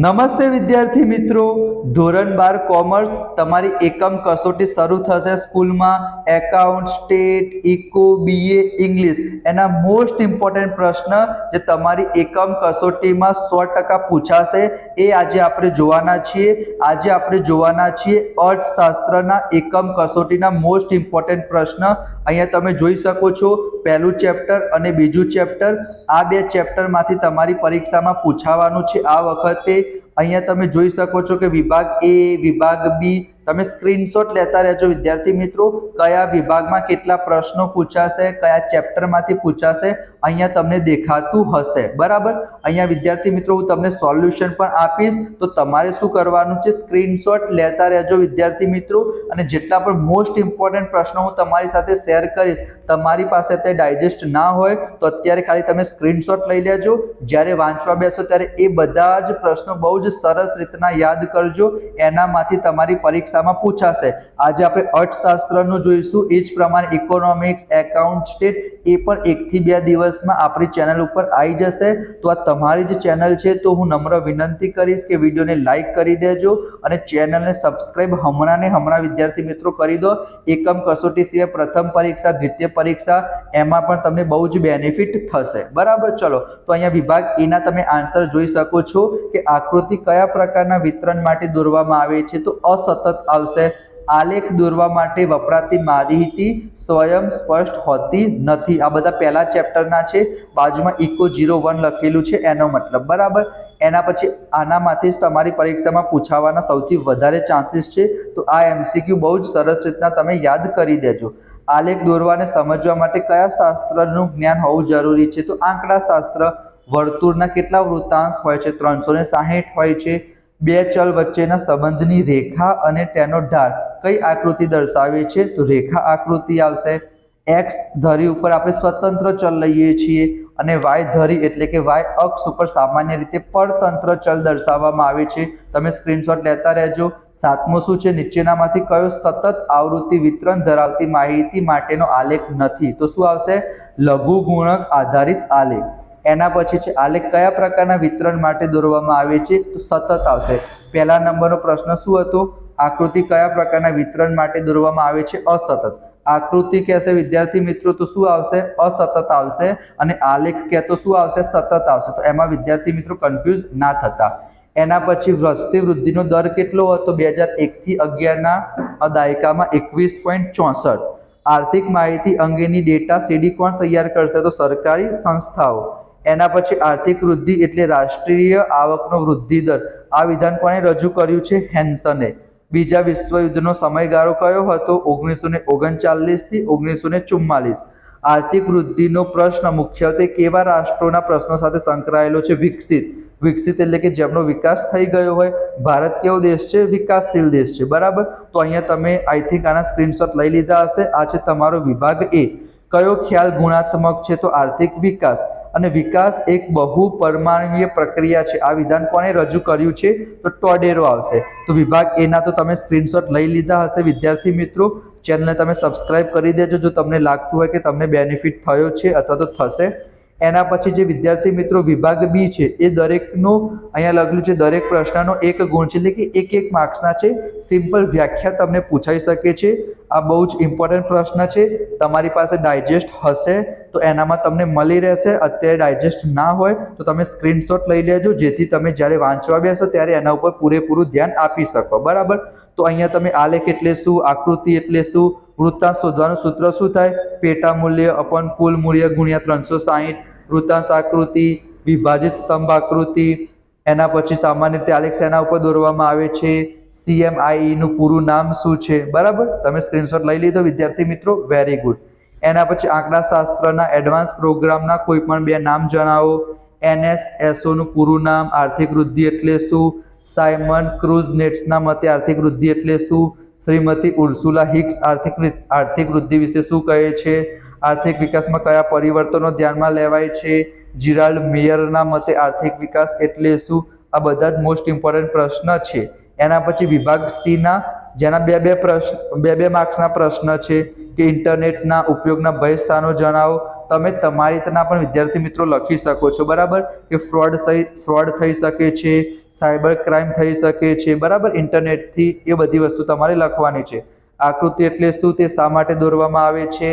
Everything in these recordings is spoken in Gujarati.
નમસ્તે વિદ્યાર્થી મિત્રો, ધોરણ 12 કોમર્સ તમારી એકમ કસોટી શરૂ થશે સ્કૂલમાં. Account, stat, eco, BA, English એના મોસ્ટ ઇમ્પોર્ટન્ટ પ્રશ્ન જે તમારી એકમ કસોટીમાં 100% પૂછાશે એ આજે આપણે જોવાના છીએ. આજે આપણે જોવાના છીએ અર્થશાસ્ત્રના એકમ કસોટીના મોસ્ટ ઇમ્પોર્ટન્ટ પ્રશ્ન. અહીંયા તમે જોઈ શકો છો પહેલું ચેપ્ટર અને બીજું ચેપ્ટર. આ બે ચેપ્ટરમાંથી તમારી પરીક્ષામાં પૂછાવાનું છે આ વખતે. અહીંયા તમે જોઈ શકો છો કે વિભાગ એ, વિભાગ બી. તમે સ્ક્રીનશોટ લેતા રહેજો વિદ્યાર્થી મિત્રો, કયા વિભાગમાં કેટલા પ્રશ્નો પૂછાશે, કયા ચેપ્ટરમાંથી પૂછાશે અહીંયા તમને દેખાતું હશે. બરાબર, અહીંયા વિદ્યાર્થી મિત્રો હું તમને સોલ્યુશન પણ આપીશ, તો તમારે શું કરવાનું છે, સ્ક્રીનશોટ લેતા રહેજો વિદ્યાર્થી મિત્રો. અને જેટલા પણ મોસ્ટ ઇમ્પોર્ટન્ટ પ્રશ્નો હું તમારી સાથે શેર કરીશ, તમારી પાસે તે ડાયજેસ્ટ ના હોય તો અત્યારે ખાલી તમે સ્ક્રીનશોટ લઈ લેજો. જ્યારે વાંચવા બેસો ત્યારે એ બધા જ પ્રશ્નો બહુ જ સરસ રીતના યાદ કરજો, એનામાંથી તમારી પરીક્ષામાં પૂછાશે. આજે આપણે અર્થશાસ્ત્રનું જોઈશું, એ જ પ્રમાણે ઇકોનોમિક્સ, એકાઉન્ટ, સ્ટેટ એ પણ 1 થી 2 દિવસમાં આપણી ચેનલ ઉપર આવી જશે. તો આ તમારી જ ચેનલ છે, તો હું નમ્ર વિનંતી કરીશ કે વિડીયોને લાઈક કરી દેજો અને ચેનલને સબસ્ક્રાઇબ હમણાં ને હમણાં વિદ્યાર્થી મિત્રો કરી દો. એકમ કસોટી સિવાય પ્રથમ પરીક્ષા, દ્વિતીય પરીક્ષા એમાં પણ તમને બહુ જ બેનિફિટ થશે. બરાબર, ચલો તો અહીંયા વિભાગ એના તમે આન્સર જોઈ શકો છો કે આકૃતિ કયા પ્રકારના વિતરણ માટે દોરવામાં આવે છે, તો અસતત આવશે. આલેખ દોરવા માટે વપરાતી માહિતી સ્વયં સ્પષ્ટ હોતી નથી. આ બધા પહેલા ચેપ્ટરના છે. બાજુમાં ઇકો 01 લખેલું છે એનો મતલબ. બરાબર, એના પછી આનામાંથી જ તમારી પરીક્ષામાં પૂછાવાના સૌથી વધારે ચાન્સીસ છે. તો આ એમસીક્યુ બહુ જ સરસ રીતના તમે યાદ કરી દેજો. આલેખ દોરવાને સમજવા માટે કયા શાસ્ત્રનું જ્ઞાન હોવું જરૂરી છે, તો આંકડા શાસ્ત્ર. વર્તુળના કેટલા વૃત્તાંશ હોય છે, 360 હોય છે. બે ચલ વચ્ચેના સંબંધની રેખા અને તેનો ઢાળ કઈ આકૃતિ દર્શાવે છે, તો રેખા આકૃતિ આવશે. એક્સ ધરી ઉપર આપણે સ્વતંત્ર ચલ લઈએ છીએ અને વાય ધરી એટલે કે વાય અક્ષ ઉપર સામાન્ય રીતે પરતંત્ર ચલ દર્શાવવામાં આવે છે. તમે સ્ક્રીનશોટ લેતા રહેજો. સાતમો શું છે, નીચેનામાંથી કયો સતત આવૃત્તિ વિતરણ ધરાવતી માહિતી માટેનો આલેખ નથી, તો શું આવશે, લઘુ ગુણક આધારિત આલેખ. એના પછી છે આલેખ કયા પ્રકારના વિતરણ માટે દોરવામાં આવે છે, તો સતત આવશે. પહેલા નંબરનો પ્રશ્ન શું હતો, આકૃતિ કયા પ્રકારના વિતરણ માટે દોરવામાં આવે છે, અસતત. આકૃતિ કહેશે વિદ્યાર્થી મિત્રો તો શું આવશે, અસતત આવશે. અને આલેખ કહેતો શું આવશે, સતત આવશે. તો એમાં વિદ્યાર્થી મિત્રો કન્ફ્યુઝ ના થતા. એના પછી વસ્તી વૃદ્ધિનો દર કેટલો હતો 2001 થી 11ના દાયકામાં 21.64. આર્થિક માહિતી અંગેની ડેટા સીડી કોણ તૈયાર કરશે, તો સરકારી સંસ્થાઓ. એના પછી આર્થિક વૃદ્ધિ એટલે રાષ્ટ્રીય આવકનો વૃદ્ધિ દર. આ વિધાન કોણે રજૂ કર્યું છે, હેન્સને. બીજા વિશ્વયુદ્ધનો સમયગાળો કયો હતો, 1939 થી 1944. આર્થિક વૃદ્ધિનો પ્રશ્ન મુખ્યત્વે કેવા રાષ્ટ્રોના પ્રશ્નો સાથે સંકળાયેલો છે, વિકસિત. વિકસિત એટલે કે જેમનો વિકાસ થઈ ગયો હોય. ભારત કેવો દેશ છે, વિકાસશીલ દેશ છે. બરાબર, તો અહીંયા તમે આઈ થિંક આના સ્ક્રીનશોટ લઈ લીધા હશે. આ છે તમારો વિભાગ એ. કયો ખ્યાલ ગુણાત્મક છે, તો આર્થિક વિકાસ. અને વિકાસ એક બહુ પરમાણ્વીય પ્રક્રિયા છે. આ વિધાન કોણે રજૂ કર્યું છે, તો ટોડેરો આવશે. તો વિભાગ એના તો તમે સ્ક્રીનશોટ લઈ લીધા હશે વિદ્યાર્થી મિત્રો. ચેનલને તમે સબસ્ક્રાઇબ કરી દેજો જો તમને લાગતું હોય કે તમને બેનિફિટ થયો છે અથવા તો થશે. એના પછી જે વિદ્યાર્થી મિત્રો વિભાગ બી છે એ દરેકનો અહીંયા લખેલું છે, દરેક પ્રશ્નનો 1 ગુણ છે, એટલે કે 1 માર્ક્સના છે. સિમ્પલ વ્યાખ્યા તમને પૂછાઈ શકે છે. આ બહુ જ ઇમ્પોર્ટન્ટ પ્રશ્ન છે. તમારી પાસે ડાયજેસ્ટ હશે તો એનામાં તમને મળી રહેશે. અત્યારે ડાયજેસ્ટ ના હોય તો તમે સ્ક્રીનશોટ લઈ લેજો, જેથી તમે જ્યારે વાંચવા બેસો ત્યારે એના ઉપર પૂરેપૂરું ધ્યાન આપી શકો. બરાબર, તો અહીંયા તમે આલેખ એટલે શું, આકૃતિ એટલે શું, વૃત્તાંશ શોધવાનું સૂત્ર શું થાય, પેટા મૂલ્ય અપન કુલ મૂલ્ય ગુણ્યા 360. વૃત્તાંશ આકૃતિ, વિભાજિત સ્તંભ આકૃતિ. એના પછી સામાન્ય રીતે આલેખ શેના ઉપર દોરવામાં આવે છે, CMIE નું પૂરું નામ શું છે. બરાબર, તમે સ્ક્રીનશોટ લઈ લીધો વિદ્યાર્થી મિત્રો, વેરી ગુડ. એના પછી આંકડા શાસ્ત્રના એડવાન્સ પ્રોગ્રામના કોઈ પણ 2 નામ જણાવો. NSSO નું પૂરું નામ, આર્થિક વૃદ્ધિ એટલે શું, સાયમન ક્રુઝનેટ્સના મતે આર્થિક વૃદ્ધિ એટલે શું, શ્રીમતી ઉર્સુલા હિક્સ આર્થિક વૃદ્ધિ વિશે શું કહે છે, આર્થિક વિકાસમાં કયા પરિવર્તનો ધ્યાનમાં લેવાય છે, જીરાલ્ડ મેયરના મતે આર્થિક વિકાસ એટલે શું. આ બધા જ મોસ્ટ ઇમ્પોર્ટન્ટ પ્રશ્ન છે. એના પછી વિભાગ સી ના જેના બે માર્ક્સના પ્રશ્ન છે કે ઇન્ટરનેટના ઉપયોગના ભય સ્થાનો જણાવો. તમે તમારી રીતના પણ વિદ્યાર્થી મિત્રો લખી શકો છો. બરાબર, કે ફ્રોડ થઈ શકે છે, સાયબર ક્રાઇમ થઈ શકે છે, બરાબર, ઇન્ટરનેટથી, એ બધી વસ્તુ તમારે લખવાની છે. આકૃતિ એટલે શું, તે શા માટે દોરવામાં આવે છે,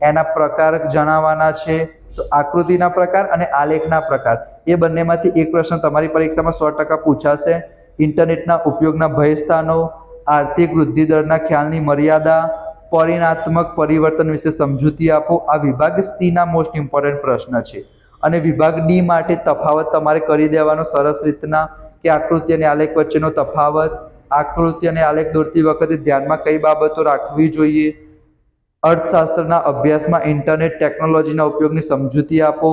એના પ્રકાર જણાવવાના છે. તો આકૃતિના પ્રકાર અને આલેખના પ્રકાર એ બંનેમાંથી એક પ્રશ્ન તમારી પરીક્ષામાં 100% પૂછાશે. ઇન્ટરનેટના ઉપયોગના ભય સ્થાનો, આર્થિક વૃદ્ધિ દરના ખ્યાલની મર્યાદા, પરિણાત્મક પરિવર્તન વિશે સમજૂતી આપો. આ વિભાગ સી ના મોસ્ટ ઇમ્પોર્ટન્ટ પ્રશ્ન છે. અને વિભાગ ડી માટે તફાવત તમારે કરી દેવાનો સરસ રીતના, કે આકૃતિ અને આલેખ વચ્ચેનો તફાવત, આકૃતિ અને આલેખ દોરતી વખતે ધ્યાનમાં કઈ બાબતો રાખવી જોઈએ, અર્થશાસ્ત્રના અભ્યાસમાં ઇન્ટરનેટ ટેકનોલોજીના ઉપયોગની સમજૂતી આપો.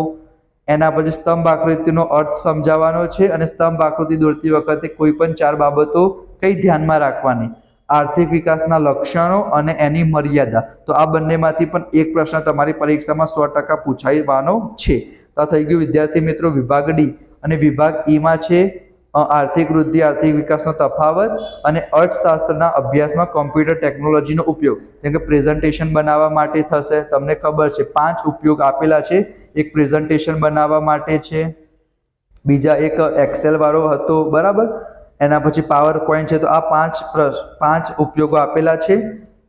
એના પછી સ્તંભ આકૃતિનો અર્થ સમજાવવાનો છે અને સ્તંભ આકૃતિ દોરતી વખતે કોઈ પણ 4 બાબતો કઈ ધ્યાનમાં રાખવાની, આર્થિક વિકાસના લક્ષણો અને એની મર્યાદા. તો આ બંનેમાંથી પણ એક પ્રશ્ન તમારી પરીક્ષામાં 100% પૂછાવાનો છે. તો આ થઈ ગયું વિદ્યાર્થી મિત્રો વિભાગ ડી. અને વિભાગ ઈમાં છે આર્થિક વૃદ્ધિ, આર્થિક વિકાસનો તફાવત અને અર્થશાસ્ત્રના અભ્યાસમાં કોમ્પ્યુટર ટેકનોલોજીનો ઉપયોગ. જેમ કે પ્રેઝન્ટેશન બનાવવા માટે થશે, તમને ખબર છે 5 ઉપયોગ આપેલા છે. એક પ્રેઝન્ટેશન બનાવવા માટે છે, બીજા એક એક્સેલ વાળો હતો, બરાબર, એના પછી પાવર પોઈન્ટ છે. તો આ 5 ઉપયોગો આપેલા છે.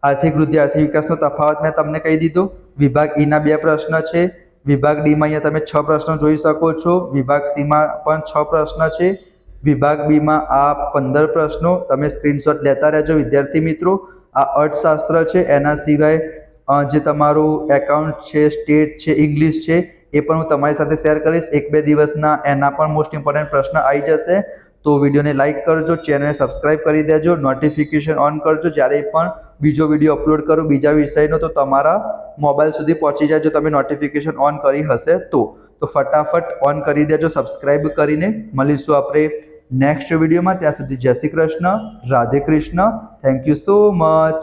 આર્થિક વૃદ્ધિ, આર્થિક વિકાસનો તફાવત મેં તમને કહી દીધો. વિભાગ ઈ ના 2 પ્રશ્ન છે. વિભાગ ડી માં અહીંયા તમે 6 પ્રશ્નો જોઈ શકો છો. વિભાગ સી માં પણ 6 પ્રશ્ન છે. વિભાગ બી માં આ 15 પ્રશ્નો. તમે સ્ક્રીનશોટ લેતા રહેજો વિદ્યાર્થી મિત્રો. આ અર્થશાસ્ત્ર છે, એના સિવાય જે તમારું એકાઉન્ટ છે, સ્ટેટ છે, ઇંગ્લિશ છે, એ પણ હું તમારી સાથે શેર કરીશ. 1-2 દિવસના એના પણ મોસ્ટ ઇમ્પોર્ટન્ટ પ્રશ્ન આવી જશે. તો વિડીયોને લાઇક કરજો, ચેનલને સબસ્ક્રાઇબ કરી દેજો, નોટિફિકેશન ઓન કરજો. જ્યારે પણ બીજો વિડીયો અપલોડ કરું બીજા વિષયનો, તો તમારા મોબાઈલ સુધી પહોંચી જાય જો તમે નોટિફિકેશન ઓન કરી હશે તો ફટાફટ ઓન કરી દેજો સબસ્ક્રાઇબ કરીને. મળીશું આપણે નેક્સ્ટ વિડીયોમાં. ત્યાં સુધી જય Shri Krishna, Radhe Krishna. Thank you so much.